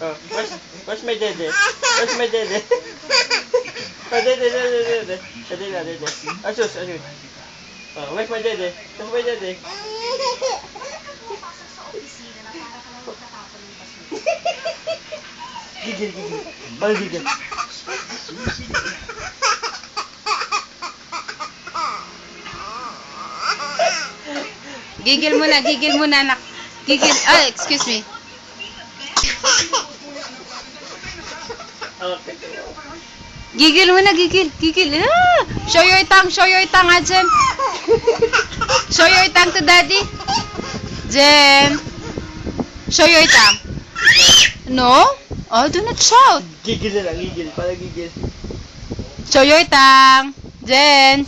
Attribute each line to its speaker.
Speaker 1: Oh, where's my dede? Where's my dede? Oh, dede. Dede. Asus. Oh, where's my dede? Where's my dede? Gigil. Parang gigil.
Speaker 2: Gigil muna, anak. Excuse me.
Speaker 1: Okay.
Speaker 2: Gigil. Ah! Show your tongue, Jen. Show your tongue to daddy. Jen. Show your tongue. No? Oh, do not shout.
Speaker 1: Gigil na lang, gigil. Parang gigil.
Speaker 2: Show your tongue. Jen.